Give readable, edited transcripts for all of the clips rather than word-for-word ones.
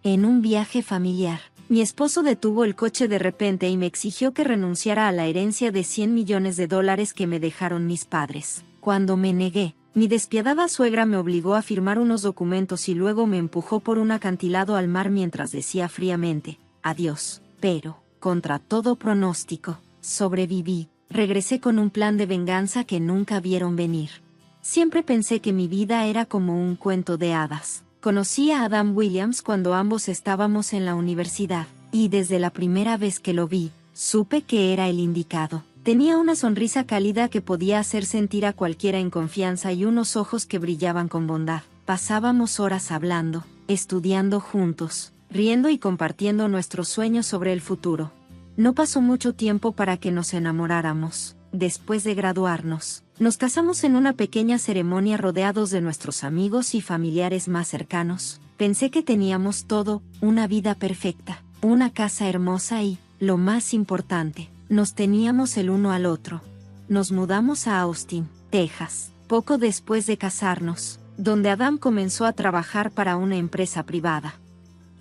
En un viaje familiar, mi esposo detuvo el coche de repente y me exigió que renunciara a la herencia de $100 millones que me dejaron mis padres. Cuando me negué, mi despiadada suegra me obligó a firmar unos documentos y luego me empujó por un acantilado al mar mientras decía fríamente, adiós. Pero, contra todo pronóstico, sobreviví. Regresé con un plan de venganza que nunca vieron venir. Siempre pensé que mi vida era como un cuento de hadas. Conocí a Adam Williams cuando ambos estábamos en la universidad, y desde la primera vez que lo vi, supe que era el indicado. Tenía una sonrisa cálida que podía hacer sentir a cualquiera en confianza y unos ojos que brillaban con bondad. Pasábamos horas hablando, estudiando juntos, riendo y compartiendo nuestros sueños sobre el futuro. No pasó mucho tiempo para que nos enamoráramos. Después de graduarnos, nos casamos en una pequeña ceremonia rodeados de nuestros amigos y familiares más cercanos. Pensé que teníamos todo, una vida perfecta, una casa hermosa y, lo más importante, nos teníamos el uno al otro. Nos mudamos a Austin, Texas, poco después de casarnos, donde Adam comenzó a trabajar para una empresa privada.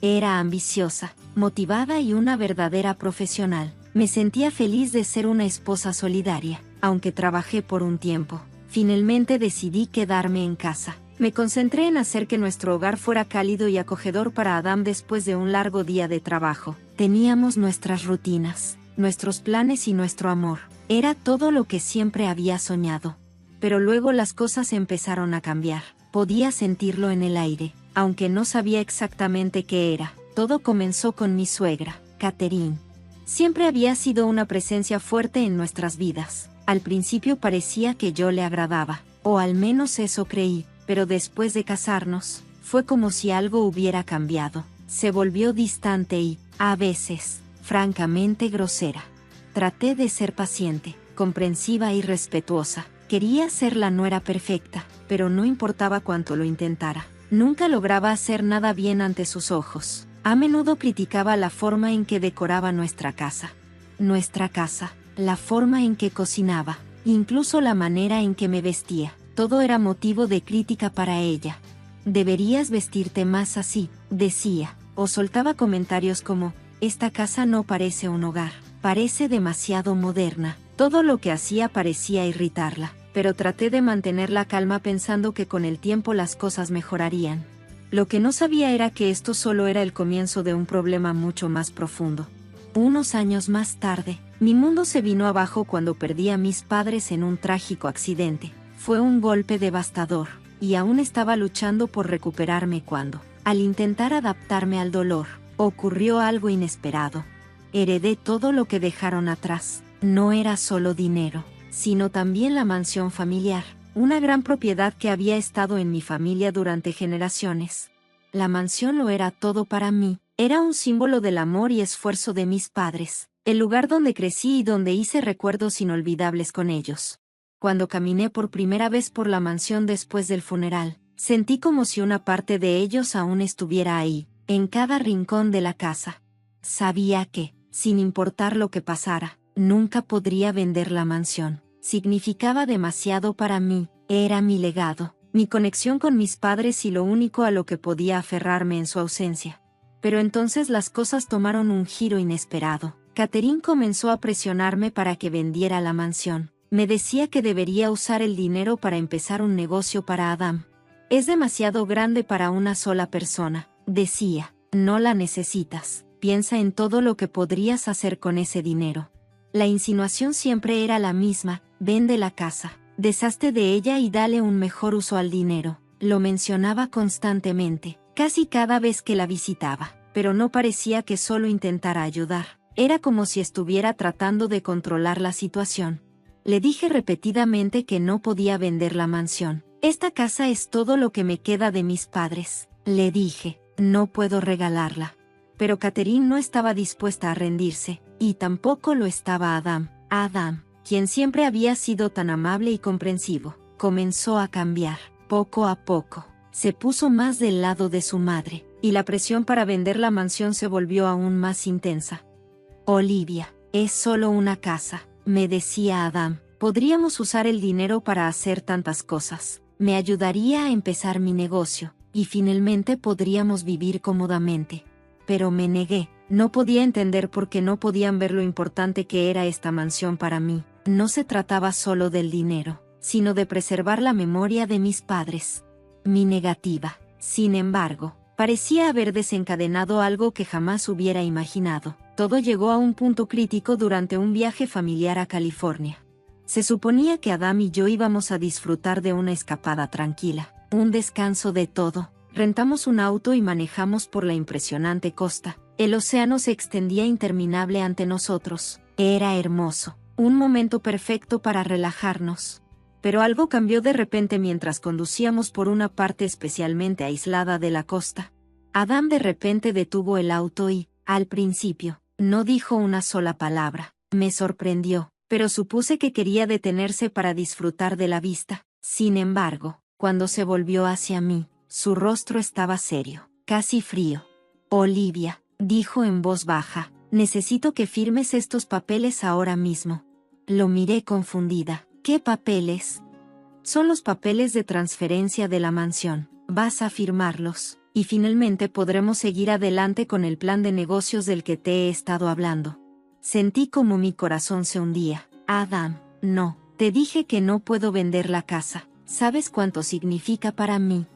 Era ambiciosa, motivada y una verdadera profesional. Me sentía feliz de ser una esposa solidaria, aunque trabajé por un tiempo. Finalmente decidí quedarme en casa. Me concentré en hacer que nuestro hogar fuera cálido y acogedor para Adam después de un largo día de trabajo. Teníamos nuestras rutinas, nuestros planes y nuestro amor. Era todo lo que siempre había soñado. Pero luego las cosas empezaron a cambiar. Podía sentirlo en el aire, aunque no sabía exactamente qué era. Todo comenzó con mi suegra, Catherine. Siempre había sido una presencia fuerte en nuestras vidas. Al principio parecía que yo le agradaba, o al menos eso creí, pero después de casarnos, fue como si algo hubiera cambiado. Se volvió distante y, a veces, francamente grosera. Traté de ser paciente, comprensiva y respetuosa. Quería ser la nuera perfecta, pero no importaba cuánto lo intentara. Nunca lograba hacer nada bien ante sus ojos. A menudo criticaba la forma en que decoraba nuestra casa, la forma en que cocinaba, incluso la manera en que me vestía. Todo era motivo de crítica para ella. Deberías vestirte más así, decía, o soltaba comentarios como, esta casa no parece un hogar, parece demasiado moderna. Todo lo que hacía parecía irritarla, pero traté de mantener la calma pensando que con el tiempo las cosas mejorarían. Lo que no sabía era que esto solo era el comienzo de un problema mucho más profundo. Unos años más tarde, mi mundo se vino abajo cuando perdí a mis padres en un trágico accidente. Fue un golpe devastador, y aún estaba luchando por recuperarme cuando, al intentar adaptarme al dolor, ocurrió algo inesperado. Heredé todo lo que dejaron atrás. No era solo dinero, sino también la mansión familiar. Una gran propiedad que había estado en mi familia durante generaciones. La mansión lo era todo para mí, era un símbolo del amor y esfuerzo de mis padres, el lugar donde crecí y donde hice recuerdos inolvidables con ellos. Cuando caminé por primera vez por la mansión después del funeral, sentí como si una parte de ellos aún estuviera ahí, en cada rincón de la casa. Sabía que, sin importar lo que pasara, nunca podría vender la mansión. Significaba demasiado para mí, era mi legado, mi conexión con mis padres y lo único a lo que podía aferrarme en su ausencia. Pero entonces las cosas tomaron un giro inesperado. Catherine comenzó a presionarme para que vendiera la mansión. Me decía que debería usar el dinero para empezar un negocio para Adam. Es demasiado grande para una sola persona, decía, no la necesitas, piensa en todo lo que podrías hacer con ese dinero. La insinuación siempre era la misma, vende la casa, deshazte de ella y dale un mejor uso al dinero. Lo mencionaba constantemente, casi cada vez que la visitaba, pero no parecía que solo intentara ayudar. Era como si estuviera tratando de controlar la situación. Le dije repetidamente que no podía vender la mansión. Esta casa es todo lo que me queda de mis padres, le dije, no puedo regalarla. Pero Catherine no estaba dispuesta a rendirse, y tampoco lo estaba Adam. Adam, quien siempre había sido tan amable y comprensivo, comenzó a cambiar. Poco a poco, se puso más del lado de su madre, y la presión para vender la mansión se volvió aún más intensa. Olivia, es solo una casa, me decía Adam. Podríamos usar el dinero para hacer tantas cosas. Me ayudaría a empezar mi negocio, y finalmente podríamos vivir cómodamente. Pero me negué. No podía entender por qué no podían ver lo importante que era esta mansión para mí. No se trataba solo del dinero, sino de preservar la memoria de mis padres. Mi negativa, sin embargo, parecía haber desencadenado algo que jamás hubiera imaginado. Todo llegó a un punto crítico durante un viaje familiar a California. Se suponía que Adam y yo íbamos a disfrutar de una escapada tranquila, un descanso de todo. Rentamos un auto y manejamos por la impresionante costa. El océano se extendía interminable ante nosotros. Era hermoso, un momento perfecto para relajarnos. Pero algo cambió de repente mientras conducíamos por una parte especialmente aislada de la costa. Adam de repente detuvo el auto y, al principio, no dijo una sola palabra. Me sorprendió, pero supuse que quería detenerse para disfrutar de la vista. Sin embargo, cuando se volvió hacia mí, su rostro estaba serio, casi frío. Olivia, dijo en voz baja, necesito que firmes estos papeles ahora mismo. Lo miré confundida. ¿Qué papeles? Son los papeles de transferencia de la mansión. Vas a firmarlos, y finalmente podremos seguir adelante con el plan de negocios del que te he estado hablando. Sentí como mi corazón se hundía. Adam, no, te dije que no puedo vender la casa. ¿Sabes cuánto significa para mí?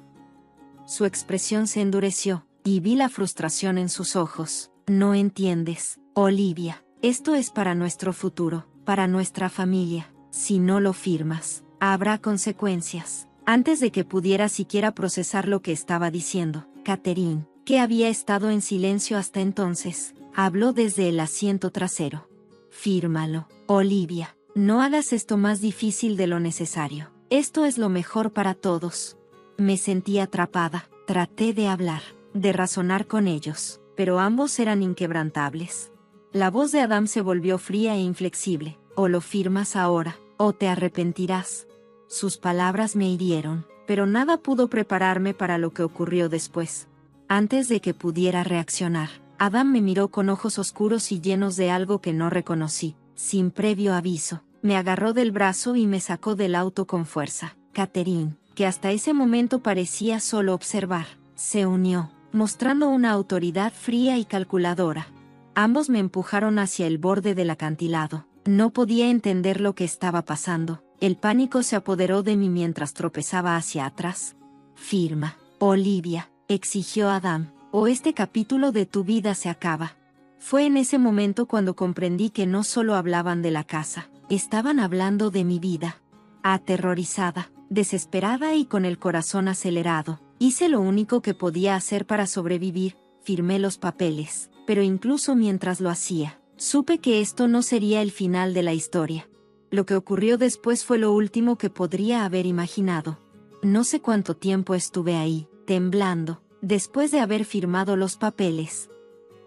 Su expresión se endureció, y vi la frustración en sus ojos. No entiendes, Olivia. Esto es para nuestro futuro, para nuestra familia. Si no lo firmas, habrá consecuencias. Antes de que pudiera siquiera procesar lo que estaba diciendo, Catherine, que había estado en silencio hasta entonces, habló desde el asiento trasero. Fírmalo, Olivia. No hagas esto más difícil de lo necesario. Esto es lo mejor para todos. Me sentí atrapada. Traté de hablar, de razonar con ellos, pero ambos eran inquebrantables. La voz de Adam se volvió fría e inflexible. O lo firmas ahora, o te arrepentirás. Sus palabras me hirieron, pero nada pudo prepararme para lo que ocurrió después. Antes de que pudiera reaccionar, Adam me miró con ojos oscuros y llenos de algo que no reconocí. Sin previo aviso, me agarró del brazo y me sacó del auto con fuerza. Catherine, que hasta ese momento parecía solo observar, se unió, mostrando una autoridad fría y calculadora. Ambos me empujaron hacia el borde del acantilado. No podía entender lo que estaba pasando. El pánico se apoderó de mí mientras tropezaba hacia atrás. Firma, Olivia, exigió Adam, o este capítulo de tu vida se acaba. Fue en ese momento cuando comprendí que no solo hablaban de la casa, estaban hablando de mi vida. Aterrorizada, desesperada y con el corazón acelerado, hice lo único que podía hacer para sobrevivir, firmé los papeles, pero incluso mientras lo hacía, supe que esto no sería el final de la historia. Lo que ocurrió después fue lo último que podría haber imaginado. No sé cuánto tiempo estuve ahí, temblando, después de haber firmado los papeles.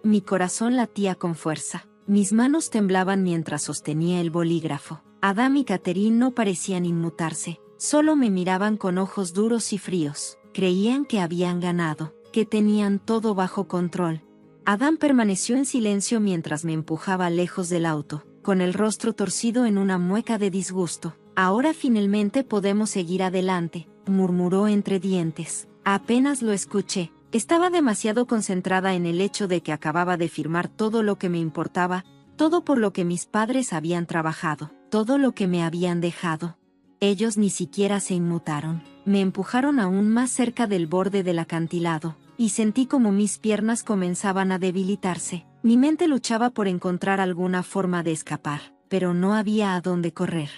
Mi corazón latía con fuerza, mis manos temblaban mientras sostenía el bolígrafo. Adam y Catherine no parecían inmutarse, solo me miraban con ojos duros y fríos. Creían que habían ganado, que tenían todo bajo control. Adam permaneció en silencio mientras me empujaba lejos del auto, con el rostro torcido en una mueca de disgusto. Ahora finalmente podemos seguir adelante, murmuró entre dientes. Apenas lo escuché. Estaba demasiado concentrada en el hecho de que acababa de firmar todo lo que me importaba, todo por lo que mis padres habían trabajado, todo lo que me habían dejado. Ellos ni siquiera se inmutaron. Me empujaron aún más cerca del borde del acantilado, y sentí como mis piernas comenzaban a debilitarse. Mi mente luchaba por encontrar alguna forma de escapar, pero no había a dónde correr.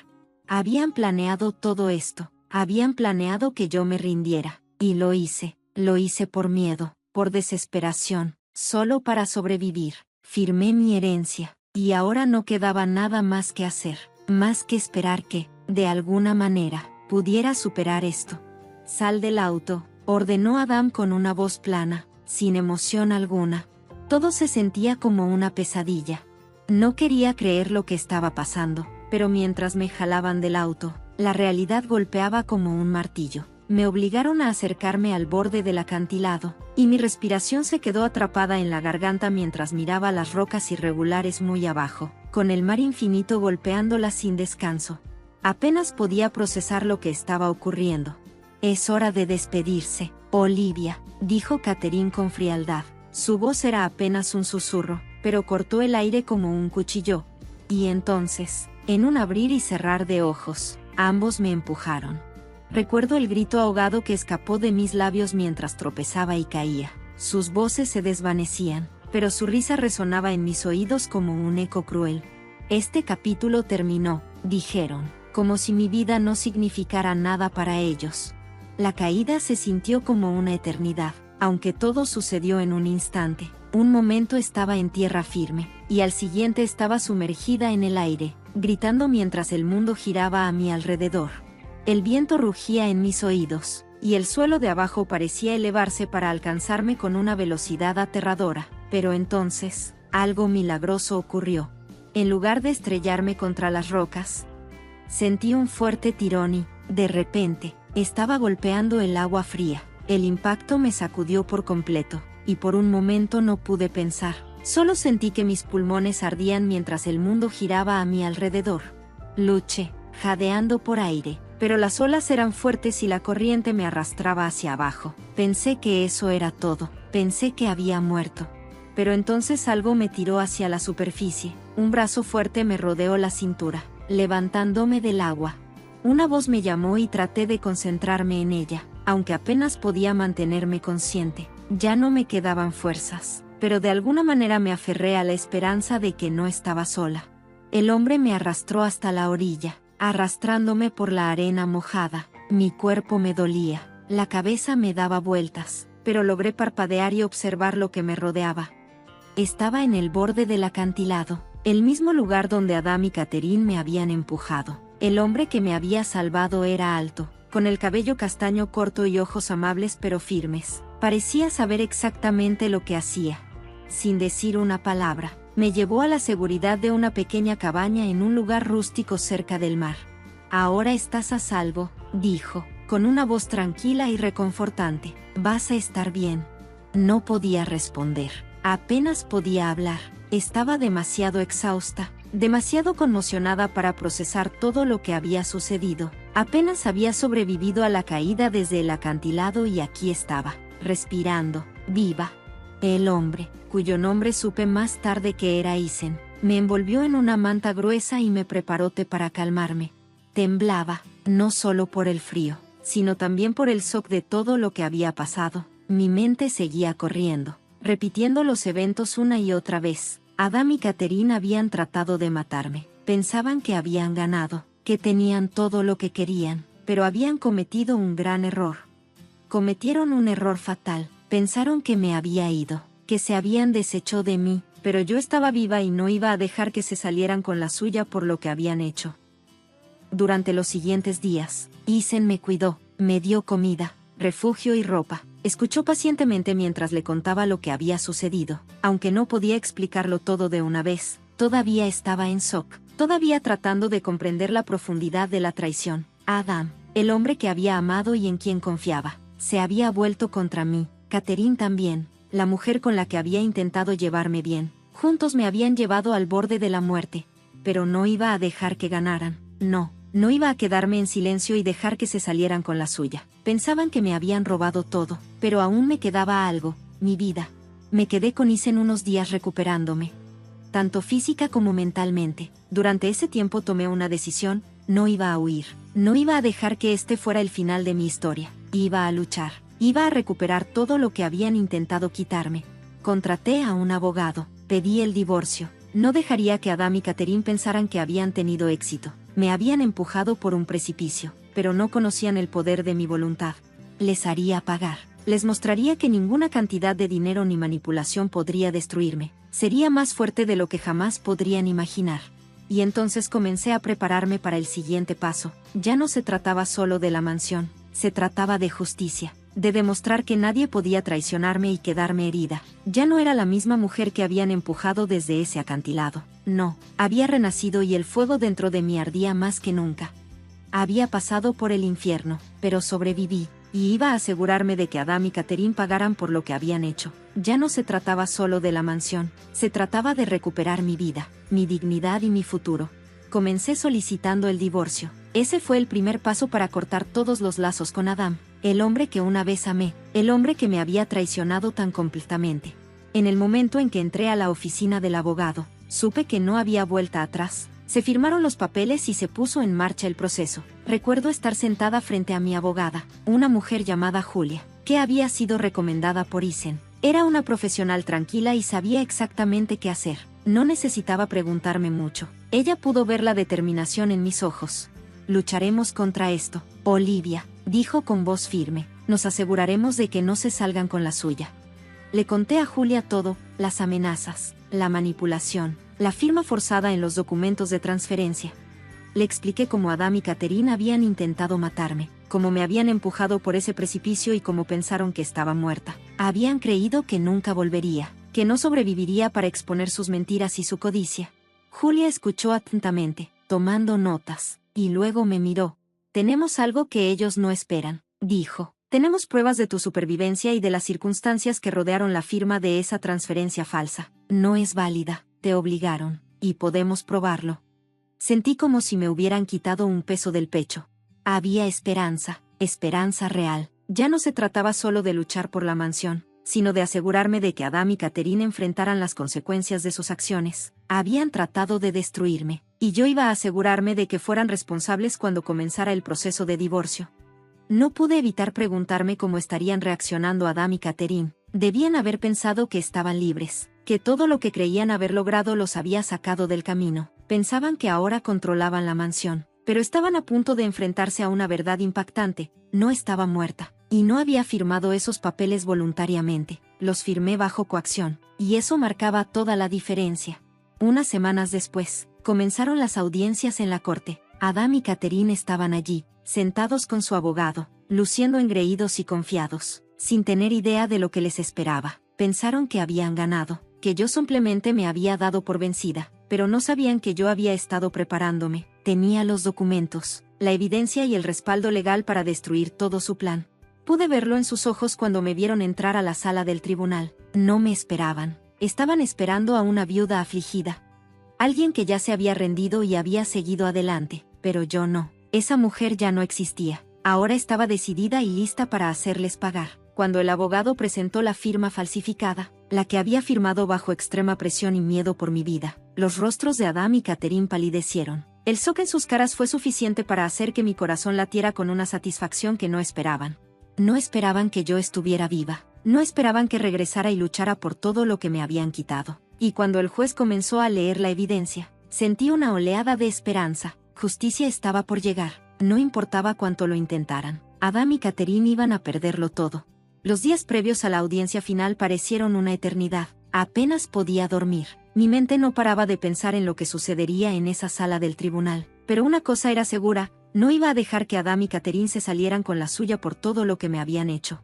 Habían planeado todo esto, habían planeado que yo me rindiera, y lo hice por miedo, por desesperación, solo para sobrevivir. Firmé mi herencia, y ahora no quedaba nada más que hacer, más que esperar que, de alguna manera, pudiera superar esto. Sal del auto, ordenó Adam con una voz plana, sin emoción alguna. Todo se sentía como una pesadilla. No quería creer lo que estaba pasando, pero mientras me jalaban del auto, la realidad golpeaba como un martillo. Me obligaron a acercarme al borde del acantilado, y mi respiración se quedó atrapada en la garganta mientras miraba las rocas irregulares muy abajo, con el mar infinito golpeándolas sin descanso. Apenas podía procesar lo que estaba ocurriendo. Es hora de despedirse, Olivia, dijo Catherine con frialdad. Su voz era apenas un susurro, pero cortó el aire como un cuchillo. Y entonces, en un abrir y cerrar de ojos, ambos me empujaron. Recuerdo el grito ahogado que escapó de mis labios mientras tropezaba y caía. Sus voces se desvanecían, pero su risa resonaba en mis oídos como un eco cruel. Este capítulo terminó, dijeron, como si mi vida no significara nada para ellos. La caída se sintió como una eternidad, aunque todo sucedió en un instante. Un momento estaba en tierra firme, y al siguiente estaba sumergida en el aire, gritando mientras el mundo giraba a mi alrededor. El viento rugía en mis oídos, y el suelo de abajo parecía elevarse para alcanzarme con una velocidad aterradora. Pero entonces, algo milagroso ocurrió. En lugar de estrellarme contra las rocas, sentí un fuerte tirón y, de repente, estaba golpeando el agua fría. El impacto me sacudió por completo, y por un momento no pude pensar. Solo sentí que mis pulmones ardían mientras el mundo giraba a mi alrededor. Luché, jadeando por aire, pero las olas eran fuertes y la corriente me arrastraba hacia abajo. Pensé que eso era todo, pensé que había muerto. Pero entonces algo me tiró hacia la superficie, un brazo fuerte me rodeó la cintura, levantándome del agua. Una voz me llamó y traté de concentrarme en ella, aunque apenas podía mantenerme consciente. Ya no me quedaban fuerzas, pero de alguna manera me aferré a la esperanza de que no estaba sola. El hombre me arrastró hasta la orilla, arrastrándome por la arena mojada. Mi cuerpo me dolía, la cabeza me daba vueltas, pero logré parpadear y observar lo que me rodeaba. Estaba en el borde del acantilado, el mismo lugar donde Adam y Catherine me habían empujado. El hombre que me había salvado era alto, con el cabello castaño corto y ojos amables pero firmes. Parecía saber exactamente lo que hacía. Sin decir una palabra, me llevó a la seguridad de una pequeña cabaña en un lugar rústico cerca del mar. «Ahora estás a salvo», dijo, con una voz tranquila y reconfortante. «Vas a estar bien». No podía responder. Apenas podía hablar. Estaba demasiado exhausta, demasiado conmocionada para procesar todo lo que había sucedido. Apenas había sobrevivido a la caída desde el acantilado y aquí estaba, respirando, viva. El hombre, cuyo nombre supe más tarde que era Isen, me envolvió en una manta gruesa y me preparó té para calmarme. Temblaba, no solo por el frío, sino también por el shock de todo lo que había pasado. Mi mente seguía corriendo, repitiendo los eventos una y otra vez. Adam y Catherine habían tratado de matarme. Pensaban que habían ganado, que tenían todo lo que querían, pero habían cometido un gran error. Cometieron un error fatal. Pensaron que me había ido, que se habían deshecho de mí, pero yo estaba viva y no iba a dejar que se salieran con la suya por lo que habían hecho. Durante los siguientes días, Isen me cuidó, me dio comida, refugio y ropa. Escuchó pacientemente mientras le contaba lo que había sucedido. Aunque no podía explicarlo todo de una vez, todavía estaba en shock, todavía tratando de comprender la profundidad de la traición. Adam, el hombre que había amado y en quien confiaba, se había vuelto contra mí. Catherine también, la mujer con la que había intentado llevarme bien. Juntos me habían llevado al borde de la muerte. Pero no iba a dejar que ganaran. No iba a quedarme en silencio y dejar que se salieran con la suya. Pensaban que me habían robado todo, pero aún me quedaba algo, mi vida. Me quedé con Isen unos días recuperándome, tanto física como mentalmente. Durante ese tiempo tomé una decisión: no iba a huir, no iba a dejar que este fuera el final de mi historia. Iba a luchar, iba a recuperar todo lo que habían intentado quitarme. Contraté a un abogado, pedí el divorcio. No dejaría que Adam y Catherine pensaran que habían tenido éxito. Me habían empujado por un precipicio, pero no conocían el poder de mi voluntad. Les haría pagar. Les mostraría que ninguna cantidad de dinero ni manipulación podría destruirme. Sería más fuerte de lo que jamás podrían imaginar. Y entonces comencé a prepararme para el siguiente paso. Ya no se trataba solo de la mansión, se trataba de justicia. De demostrar que nadie podía traicionarme y quedarme herida. Ya no era la misma mujer que habían empujado desde ese acantilado. No, había renacido y el fuego dentro de mí ardía más que nunca. Había pasado por el infierno, pero sobreviví, y iba a asegurarme de que Adam y Catherine pagaran por lo que habían hecho. Ya no se trataba solo de la mansión, se trataba de recuperar mi vida, mi dignidad y mi futuro. Comencé solicitando el divorcio. Ese fue el primer paso para cortar todos los lazos con Adam, el hombre que una vez amé, el hombre que me había traicionado tan completamente. En el momento en que entré a la oficina del abogado, supe que no había vuelta atrás. Se firmaron los papeles y se puso en marcha el proceso. Recuerdo estar sentada frente a mi abogada, una mujer llamada Julia, que había sido recomendada por Isen. Era una profesional tranquila y sabía exactamente qué hacer. No necesitaba preguntarme mucho. Ella pudo ver la determinación en mis ojos. Lucharemos contra esto, Olivia, dijo con voz firme. Nos aseguraremos de que no se salgan con la suya. Le conté a Julia todo, las amenazas, la manipulación, la firma forzada en los documentos de transferencia. Le expliqué cómo Adam y Catherine habían intentado matarme, cómo me habían empujado por ese precipicio y cómo pensaron que estaba muerta. Habían creído que nunca volvería, que no sobreviviría para exponer sus mentiras y su codicia. Julia escuchó atentamente, tomando notas, y luego me miró. Tenemos algo que ellos no esperan, dijo. Tenemos pruebas de tu supervivencia y de las circunstancias que rodearon la firma de esa transferencia falsa. No es válida, te obligaron, y podemos probarlo. Sentí como si me hubieran quitado un peso del pecho. Había esperanza, esperanza real. Ya no se trataba solo de luchar por la mansión, sino de asegurarme de que Adam y Catherine enfrentaran las consecuencias de sus acciones. Habían tratado de destruirme, y yo iba a asegurarme de que fueran responsables cuando comenzara el proceso de divorcio. No pude evitar preguntarme cómo estarían reaccionando Adam y Catherine. Debían haber pensado que estaban libres, que todo lo que creían haber logrado los había sacado del camino. Pensaban que ahora controlaban la mansión, pero estaban a punto de enfrentarse a una verdad impactante. No estaba muerta, y no había firmado esos papeles voluntariamente. Los firmé bajo coacción, y eso marcaba toda la diferencia. Unas semanas después, comenzaron las audiencias en la corte. Adam y Catherine estaban allí, sentados con su abogado, luciendo engreídos y confiados, sin tener idea de lo que les esperaba. Pensaron que habían ganado, que yo simplemente me había dado por vencida, pero no sabían que yo había estado preparándome. Tenía los documentos, la evidencia y el respaldo legal para destruir todo su plan. Pude verlo en sus ojos cuando me vieron entrar a la sala del tribunal. No me esperaban. Estaban esperando a una viuda afligida. Alguien que ya se había rendido y había seguido adelante, pero yo no. Esa mujer ya no existía. Ahora estaba decidida y lista para hacerles pagar. Cuando el abogado presentó la firma falsificada, la que había firmado bajo extrema presión y miedo por mi vida, los rostros de Adam y Catherine palidecieron. El shock en sus caras fue suficiente para hacer que mi corazón latiera con una satisfacción que no esperaban. No esperaban que yo estuviera viva. No esperaban que regresara y luchara por todo lo que me habían quitado. Y cuando el juez comenzó a leer la evidencia, sentí una oleada de esperanza. Justicia estaba por llegar. No importaba cuánto lo intentaran. Adam y Catherine iban a perderlo todo. Los días previos a la audiencia final parecieron una eternidad. Apenas podía dormir. Mi mente no paraba de pensar en lo que sucedería en esa sala del tribunal. Pero una cosa era segura, no iba a dejar que Adam y Catherine se salieran con la suya por todo lo que me habían hecho.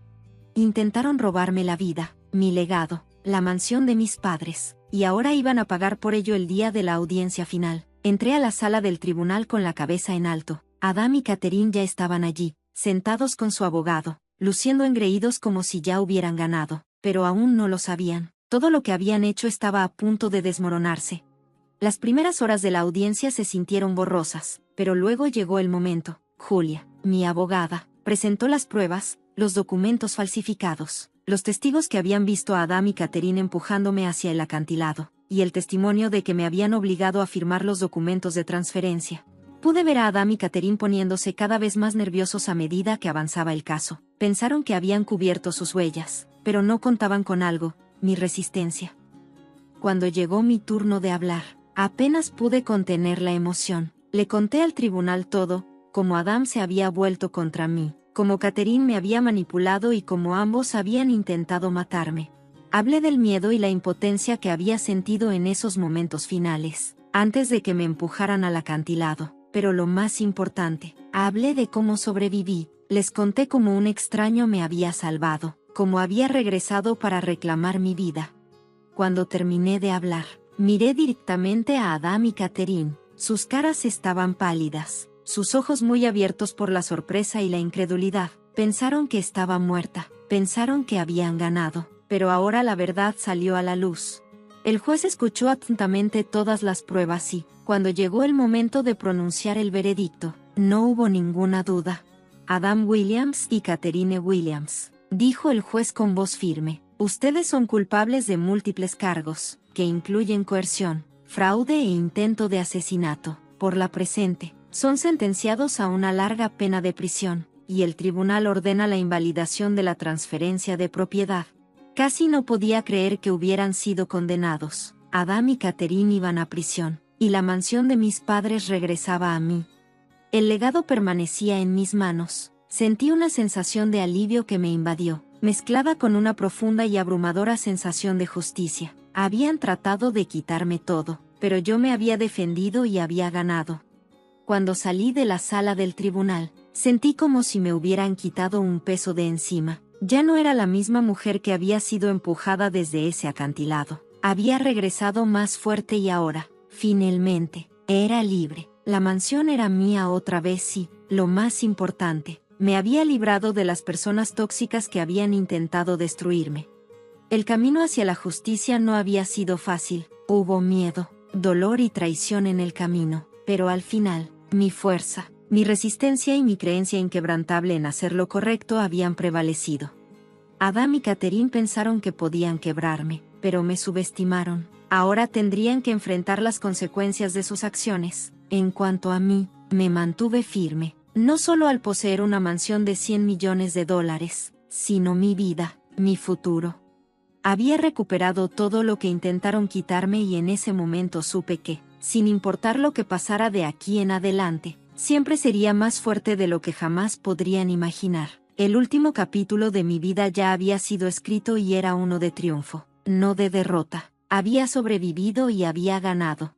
Intentaron robarme la vida, mi legado, la mansión de mis padres, y ahora iban a pagar por ello el día de la audiencia final. Entré a la sala del tribunal con la cabeza en alto. Adam y Catherine ya estaban allí, sentados con su abogado, luciendo engreídos como si ya hubieran ganado, pero aún no lo sabían. Todo lo que habían hecho estaba a punto de desmoronarse. Las primeras horas de la audiencia se sintieron borrosas, pero luego llegó el momento. Julia, mi abogada, presentó las pruebas, los documentos falsificados, los testigos que habían visto a Adam y Catherine empujándome hacia el acantilado, y el testimonio de que me habían obligado a firmar los documentos de transferencia. Pude ver a Adam y Catherine poniéndose cada vez más nerviosos a medida que avanzaba el caso. Pensaron que habían cubierto sus huellas, pero no contaban con algo, mi resistencia. Cuando llegó mi turno de hablar, apenas pude contener la emoción. Le conté al tribunal todo, cómo Adam se había vuelto contra mí, cómo Catherine me había manipulado y cómo ambos habían intentado matarme. Hablé del miedo y la impotencia que había sentido en esos momentos finales, antes de que me empujaran al acantilado. Pero lo más importante, hablé de cómo sobreviví. Les conté cómo un extraño me había salvado, cómo había regresado para reclamar mi vida. Cuando terminé de hablar, miré directamente a Adam y Catherine. Sus caras estaban pálidas, sus ojos muy abiertos por la sorpresa y la incredulidad. Pensaron que estaba muerta, pensaron que habían ganado, pero ahora la verdad salió a la luz. El juez escuchó atentamente todas las pruebas y, cuando llegó el momento de pronunciar el veredicto, no hubo ninguna duda. Adam Williams y Catherine Williams, dijo el juez con voz firme. Ustedes son culpables de múltiples cargos, que incluyen coerción, fraude e intento de asesinato. Por la presente, son sentenciados a una larga pena de prisión, y el tribunal ordena la invalidación de la transferencia de propiedad. Casi no podía creer que hubieran sido condenados. Adam y Catherine iban a prisión, y la mansión de mis padres regresaba a mí. El legado permanecía en mis manos. Sentí una sensación de alivio que me invadió, mezclada con una profunda y abrumadora sensación de justicia. Habían tratado de quitarme todo, pero yo me había defendido y había ganado. Cuando salí de la sala del tribunal, sentí como si me hubieran quitado un peso de encima. Ya no era la misma mujer que había sido empujada desde ese acantilado. Había regresado más fuerte y ahora, finalmente, era libre. La mansión era mía otra vez y, lo más importante, me había librado de las personas tóxicas que habían intentado destruirme. El camino hacia la justicia no había sido fácil. Hubo miedo, dolor y traición en el camino, pero al final, mi fuerza, mi resistencia y mi creencia inquebrantable en hacer lo correcto habían prevalecido. Adam y Catherine pensaron que podían quebrarme, pero me subestimaron. Ahora tendrían que enfrentar las consecuencias de sus acciones. En cuanto a mí, me mantuve firme, no solo al poseer una mansión de $100 millones, sino mi vida, mi futuro. Había recuperado todo lo que intentaron quitarme y en ese momento supe que, sin importar lo que pasara de aquí en adelante, siempre sería más fuerte de lo que jamás podrían imaginar. El último capítulo de mi vida ya había sido escrito y era uno de triunfo, no de derrota. Había sobrevivido y había ganado.